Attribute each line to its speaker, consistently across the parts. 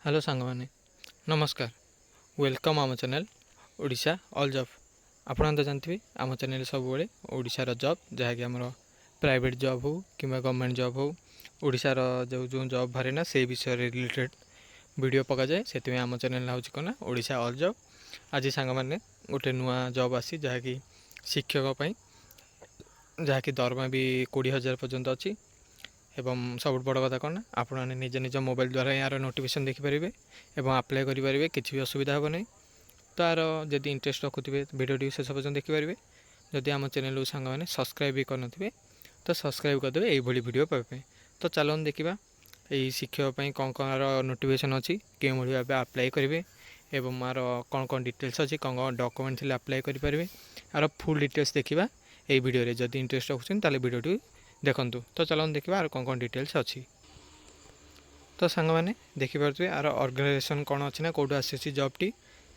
Speaker 1: Hello सांग मैंने नमस्कार वेलकम आम चैनल ओडिशा ऑल जॉब। आपन तो जानते आम चैनल सब ओडिशार जॉब जहाँकि आम प्राइवेट जॉब हो कि गवर्नमेंट जॉब हो ओडिशार जो जो जॉब बाहर ना से विषय रिलेटेड वीडियो पका जाए से आम चैनल हूँ कौन ओडिशा ऑल जॉब। आज सांग मैंने गोटे नुआ जॉब आसी जहाँकि शिक्षक जहाँकि दरमा भी 20,000 पर्यंत अच्छी एवं सब बड़ कथा कौन आपने निज निज मोबाइल द्वारा यार नोटिफिकेशन देखिपारे और आप्लाय करेंगे किसी भी असुविधा हे ना। तो यार जदि इंटरेस्ट रखुवे भिडियो शेष पर्यटन देखिपारे जदि आम चैनल सांग मैंने सब्सक्राइब भी करते तो सब्सक्राइब करदे यही भिडियो पाइबे। तो चलन देखा यही शिक्षक कौन कौन नोटिफिकेशन अच्छी क्यों भाव आप्लाय करेंगे एवं यार कौन कौन डिटेल्स अच्छी कौन कौन डॉक्यूमेंट थे आप्लाय करेंगे यार फुल डिटेल्स देखा यही वीडियो जदि इंटरेस्ट रखुच्छे ताले वीडियो देखूँ। तो चलन देखा आर कौन कौन डिटेल्स अच्छी। तो सांग मैंने देखिपे आर ऑर्गेनाइजेशन कौन अच्छी ना कौटू आसी job T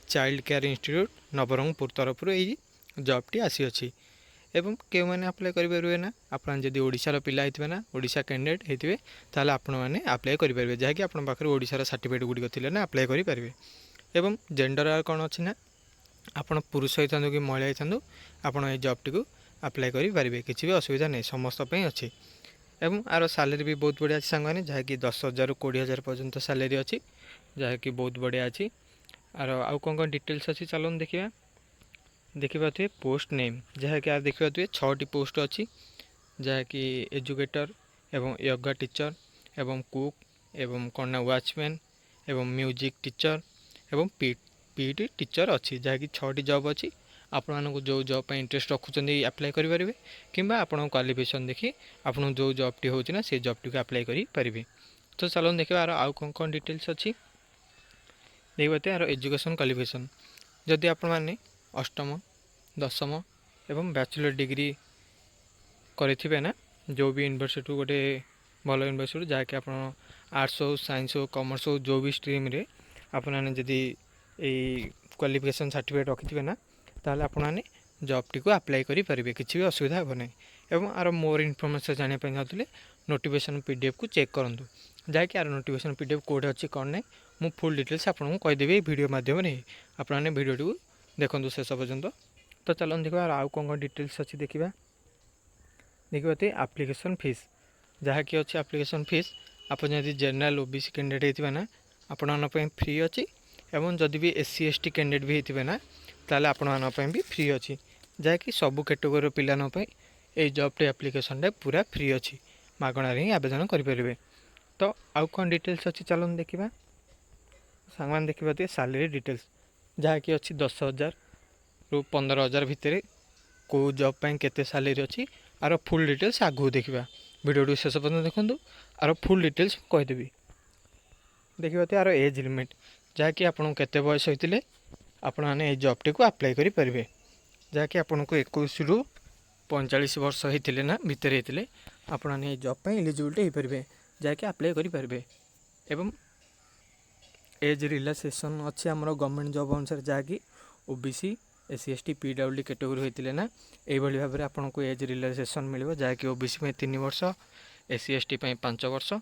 Speaker 1: child care institute Nabarangpur तरफ यही जॉब टी आसी अच्छी एवं क्यों मैंने आप्लाय करेंगे ना आप ओडिशार पिला होते ना ओडिशा कैंडिडेट होते ताल आपने आप्लाय करेंगे जहाँकि आप ओडिशार सर्टिफिकेट गुड़िक थे ना आप्लाय करेंगे। एवं जेंडर आर कौन अच्छी ना आपण पुरुष होता कि महिला होता आप जॉब टी आप्लाय करेंगे किसी भी असुविधा नहीं समस्त अच्छी। एवं आर सैलरी भी बहुत बढ़िया अच्छी सांग जहाँकि 10,000 ରୁ 20,000 पर्यंत सैलरी अच्छी जहाँकि बहुत बढ़िया अच्छी। आर आउ कौन कौन डिटेल्स अच्छी चलन देखिए पोस्ट नेम जहाँकि आर देखिए 6टी पोस्ट अच्छी जहाँकि एजुकेटर एवं योगा टीचर एवं कुक एवं कौन ना वॉचमैन एवं म्यूजिक टीचर एवं पीटी टीचर अच्छी जहाँकि 6टी जॉब अच्छी। आपको जो जॉब इंटरेस्ट रखुच्च आप्लाय करेंगे कि आप क्वालिफिकेशन देखी आपको जो जॉब टी होना से जॉब टी आप्लाय करेंगे। तो चलो देखिए यार आउ कौन कौन डिटेल्स अच्छी देखते यार एजुकेशन क्वालिफिकेशन जदि आपण मैंने अष्टम दशम एवं बैचलर डिग्री करेंगे ना जो भी यूनिवर्सिटी गोटे भल यूनिवर्सिटी जहाँकि आप आर्ट्स हो साइंस हो कॉमर्स हो जो भी स्ट्रीम रे आपने जदि क्वालिफिकेशन सर्टिफिकेट रखिथे ना ताल आपने जॉब टी आप्लाय करेंगे किसी भी असुविधा हे ना। एवं आर मोर इनफर्मेशन जानापी चाहते नोटिफिकेशन पीडीएफ को चेक करूँ जहाँकि आर नोटिफिकेशन पीडीएफ कौटे अच्छी कौन ना मु फुल डिटेल्स आपको कहीदेवी वीडियो मध्यम आपने वीडियो टी देखूँ शेष पर्यंत। तो चलो देखा आउ कौन कौन डिटेल्स अच्छी देखिए आप्लिकेसन फीस जहाँकि अच्छी आप्लिकेसन फीस आप जनरल ओबीसी कैंडिडेट होते ना आपण फ्री अच्छी एवं जदि भी एससी एसटी कैंडिडेट भी होते ना ताले आपण भी फ्री अच्छी जहाँकि सबू कैटेगोरी पिलान ये जॉब टे एप्लिकेशन पूरा फ्री अच्छी मागणार ही आवेदन करेंगे। तो आउ कौन डिटेल्स अच्छी चलन देखा सांग देखिए सैलरी डिटेल्स जहाँकि अच्छी 10,000 ରୁ 15,000 भितर को जॉब पर केते सैलरी अच्छी आर फुल डिटेल्स आगू देखा वीडियो शेष पर्यटन देखूँ आर फुल डिटेल्स कहीदेवी। देखिए आर एज लिमिट जहाँकि आपको केते बयस होते आपने जॉब टी आप्लाय करेंगे जहाँकि आपको 21 ରୁ 45 वर्ष होते ना भितर होते आपने जॉब पर एलिजिबिलिटी हो पारे जहाँकि आप्लाय करेंगे। एवं एज रिलैक्सेशन अच्छी आम गवर्नमेंट जॉब अनुसार जहाँकि OBC SC ST PWD category होते ना यही भाव में आपको एज रिलैक्सेशन मिले जहाँकि ओबीसी में 3 वर्ष एससी एसटी 5 वर्ष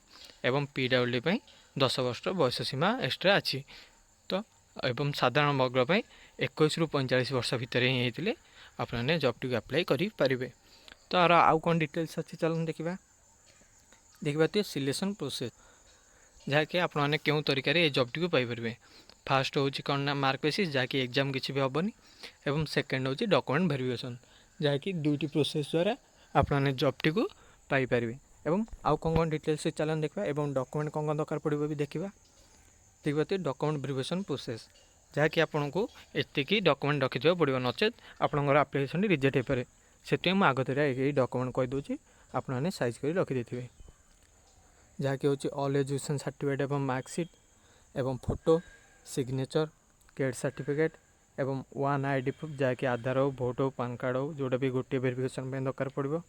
Speaker 1: एवं पीडब्ल्यूडी 10 वर्ष बयस सीमा एक्सट्रा अच्छी। तो एवं साधारण वर्ग 21 ରୁ 45 वर्ष भितर ही होते आपने जॉब टी आप्लाय करेंगे। तो आउ कौन डिटेल्स अच्छी चलन देखा सिलेक्शन प्रोसेस जहाँकि आपने क्यों तरीके ये जॉब टी पाइपर फास्ट हूँ कौन ना मार्क बेसिस जहाँकि एग्जाम किसी भी हेनी एवं सेकेंड हूँ डॉक्यूमेंट वेरिफिकेशन जहाँकि 2टी प्रोसेस द्वारा आपने जॉब टी पाइपर। एवं आउ कौन कौन डिटेल्स चलन देखा एवं डॉक्यूमेंट कौन कौन दरकार पड़ो भी देखा देखिए डॉक्यूमेंट वेरिफिकेशन प्रोसेस जहाँकि आपको एतिकी डॉक्यूमेंट रखिथा पड़ो नचेत आपंकर आप्लिकेसन रिजेक्ट हो पाए से आगतरा यही डॉक्यूमेंट कहीदे आपने साइज कर रखिदे जहाँकि हूँ ऑल एजुकेशन सर्टिफिकेट एवं मार्कसीट एवं फोटो सिग्नेचर कैड सर्टिफिकेट एवं 1 आईडी प्रूफ जहाँकि आधार हो भोट हो पान कार्ड हो जोटा भी गोटे वेरिफिकेशन दरकार पड़ो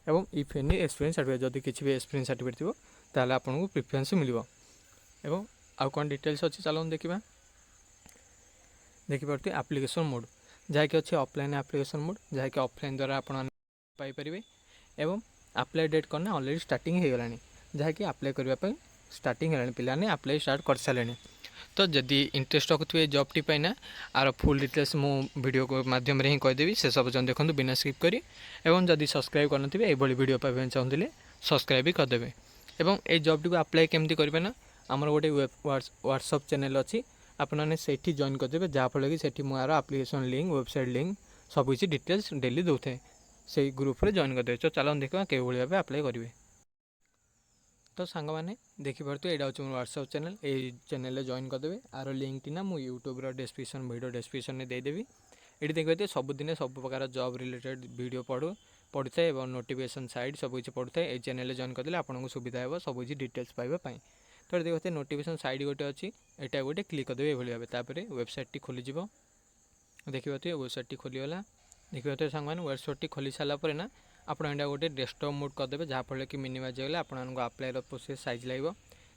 Speaker 1: एवं इफ एनी एक्सपीरियंस सर्टिफिकेट जदि किसी भी एक्सपीरियंस सर्टिफिकेट थो ताल आपको प्रिफरेंस मिल। एवं आउ कौन डिटेल्स अच्छी चलन देखा देखिए आप्लिकेसन मोड जहाँकि अच्छे ऑफलाइन आप्लिकेसन मोड जहाँकि ऑफलाइन द्वारा आपरे एवं आप्लाय डेट करना ऑलरेडी स्टार्टिंग हो गलानी जहाँकि आप्लाय करने स्टार्टिंग है पिलाने आप्लाय स्टार्ट कर सारे तो जदि इंटरेस्ट रखुए जॉब टी ना आर फुल डिटेल्स मो वीडियो माध्यम ही कहीदेवी से सब जन देखो बिना स्किप करी एवं जदि सब्सक्राइब करनथिबे ए भली वीडियो पाइबे चाहूँଥିଲେ सब्सक्राइब भी करदेवे एवं ए जॉब टी अप्लाई केमती करेंगे ना आमर गोटे व्हाट्सअप चैनल अच्छी आपने से जॉइन करदेवे जहाँफल कि सेठी मोर आप्लिकेसन लिंक वेबसाइट लिंक सबकि डिटेल्स डेली दौथे से ग्रुप रे जॉइन करदेवे। तो चलो देखा के भाव अप्लाई करेंगे। तो सांग मैंने देखिपे यहाँ हूँ मोर व्हाट्सअप चैनल ये चैनल जॉइन करदेवे आर लिंक टी ना मुझे यूट्यूब डिस्क्रिप्शन वीडियो डिस्क्रिप्शन में देदेवी। ये देखिए सबुदिन सब प्रकार जॉब रिलेटेड वीडियो पढ़ी था और नोटिफिकेशन साइड सबकि पढ़ू था ये चैनल जॉइन करदे आपको सुविधा हो सबकि डिटेल्स पाइबापी। तो देखिए नोटिफिकेशन साइड गोटे अच्छी यहाँ गोटे क्लिक करदेवे ये भाव वेबसाइट टी खोलीज देखिए वेबसाइट टी खोलीगला देखिए सांग मैंने वेबसाइट टी खोली सारापर ना आप गोटे डेस्कटॉप मोड करदेवे जहाँफल कि मिनिमाइज होगा आपको अप्लाई प्रोसेस साइज लगे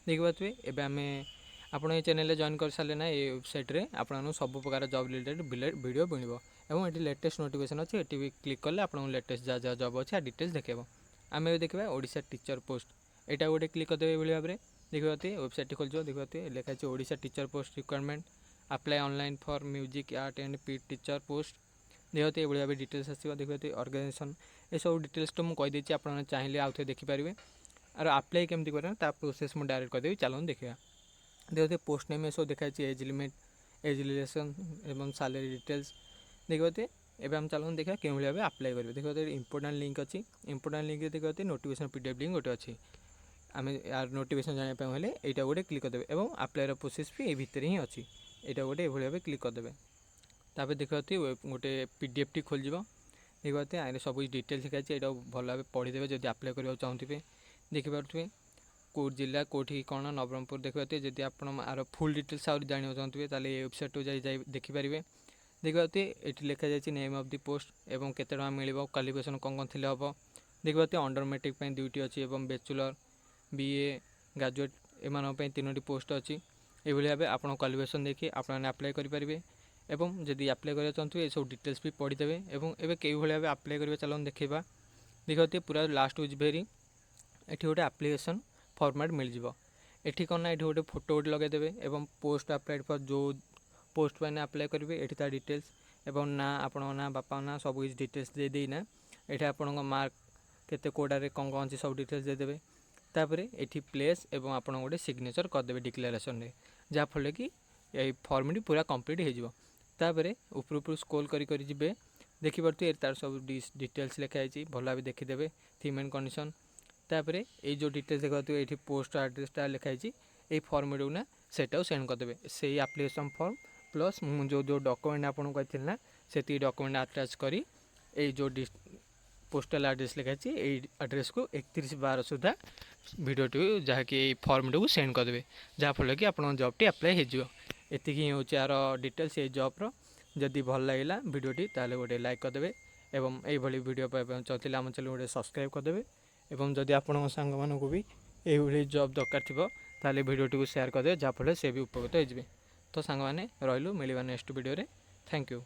Speaker 1: देखिए एवं आम आप चैनल जॉइन कर सारे ना ये वेबसाइट रे आपको सब प्रकार जॉब रिलेटेड वीडियो मिले और ये लेटेस्ट नोटिफिकेशन अच्छी ये भी क्लिक कले आपको लेटेस्ट जहाँ जहाँ जॉब अच्छे डिटेल्स देखेब। आम देखा ओडिशा टीचर पोस्ट यहाँ गोटे क्लिक करदेवे ये भाव में देखिए वेबसाइट टी खोल देखिए लिखाई Odisha teacher post requirement apply online for music art and पीट टीचर पोस्ट देखिए ये भाव डिटेल्स आसो देखिए ऑर्गेनाइजेशन ये सब डिटेल्स तो मुझे कहीदे आप चाहिए आउ थे देखिपारे और अप्लाई केमती करें प्रोसेस मुझे डायरेक्ट करदेवी चलो देखा देखिए पोस्ट नेम ये सब देखा एज लिमिट एज रिलेसन एवं सैलरी डिटेल्स देखिए एवं हम चलो देखा क्यों भाव अप्लाई करेंगे देखिए इंपोर्टाट लिंक अच्छी इंपोर्टाट लिंक देखिए नोटिफिकेशन पीडीएफ लिंक गोटे अच्छी आम यार नोटिफिकेशन जानापी हेल्ले यहाँ गोटे क्लिक करदेवे और अप्लाईर प्रोसेस भी ये भितर ही अच्छी यहाँ गोटे ये भाव क्लिक करदेवे तापर देखिए गोटे पीडीएफ टी खोल देखिए आगे सब डिटेल्स लिखाई यहाँ भल भाव पढ़ीदेवे जब अप्लाई करने चाहूँगे देखिपे कौ जिला कौटी कौन नवरंगपुर देखिए जब आप फुल डिटेल्स आउट जाना चाहूँगे तो ये वेबसाइट को जाए देखिपारे देखिए ये लिखा जाए नेम ऑफ द पोस्ट एवं केते टका मिल क्वालिफिकेशन कौन थे हम देखिए अंडर मेट्रिक दुईटी अच्छी और बैचलर बीए ग्रेजुएट एम तीनो पोस्ट अच्छी ये भाव आप क्वालिफिकेशन देखिए आपने अप्लाई करेंगे एवं जदि अप्लाई करना चाहते ये सब डिटेल्स भी पढ़ीदेवे और एवं कई भाव अप्लाई करेंगे चलो देखा देखिए पूरा लास्ट यूज भेरी ये गोटे आप्लिकेसन फॉर्मेट मिल जाव ये कौन ना ये गोटे फोटो गोटे लगेदेवे और पोस्ट अप्लाइड फॉर जो पोस्ट मैंने अप्लाई करेंगे ये तार डिटेल्स एवं ना आपण ना बापा ना सब किसी डिटेल्स दे देना ये आपण मार्क केते कोडारे कौन कौन अच्छी सब डिटेल्स देदेवे तापर ये प्लेस एवं आप गोटे सिग्नेचर करदेवे डिक्लेरेशन में जहाँफल कि यही फॉर्मटी पूरा कंप्लीट होपर ऊपर स्क्रॉल करी जी देखिपे तार सब डिटेल्स लिखाई भल भाव देखीदे थीम एंड कंडीशन तापर ये जो डिटेल्स देखा ये पोस्ट एड्रेसटा लिखाई ये फॉर्मेट ना सेटा सेंड करदेवे से एप्लिकेशन फॉर्म प्लस जो जो डॉक्यूमेंट आपको कहती ना से डॉक्यूमेंट अटैच करी ये जो पोस्टाल एड्रेस लिखाई ये एड्रेस को 31/12 सुधा भिडियो जहाँकि फॉर्म को सेंड करदेवे जहाँफल कि आप जॉब टी अप्लाई होती ही हूँ यार डिटेल्स ये जॉब्र जदि भल लगे भिडियोटी ताले गोटे लाइक करदेवे एवं यही वीडियो पाइबा चाहते आम चैनल गोटे सब्सक्राइब करदेवे एवं जदि आपण सांग मानक भी ये जॉब दरकार थी ताले भिडियोटी को शेयर करदेवे जहाँफल से भी उपकृत हो। तो सांग मैंने रही मिलवा नेक्स्ट वीडियो रे थैंक यू।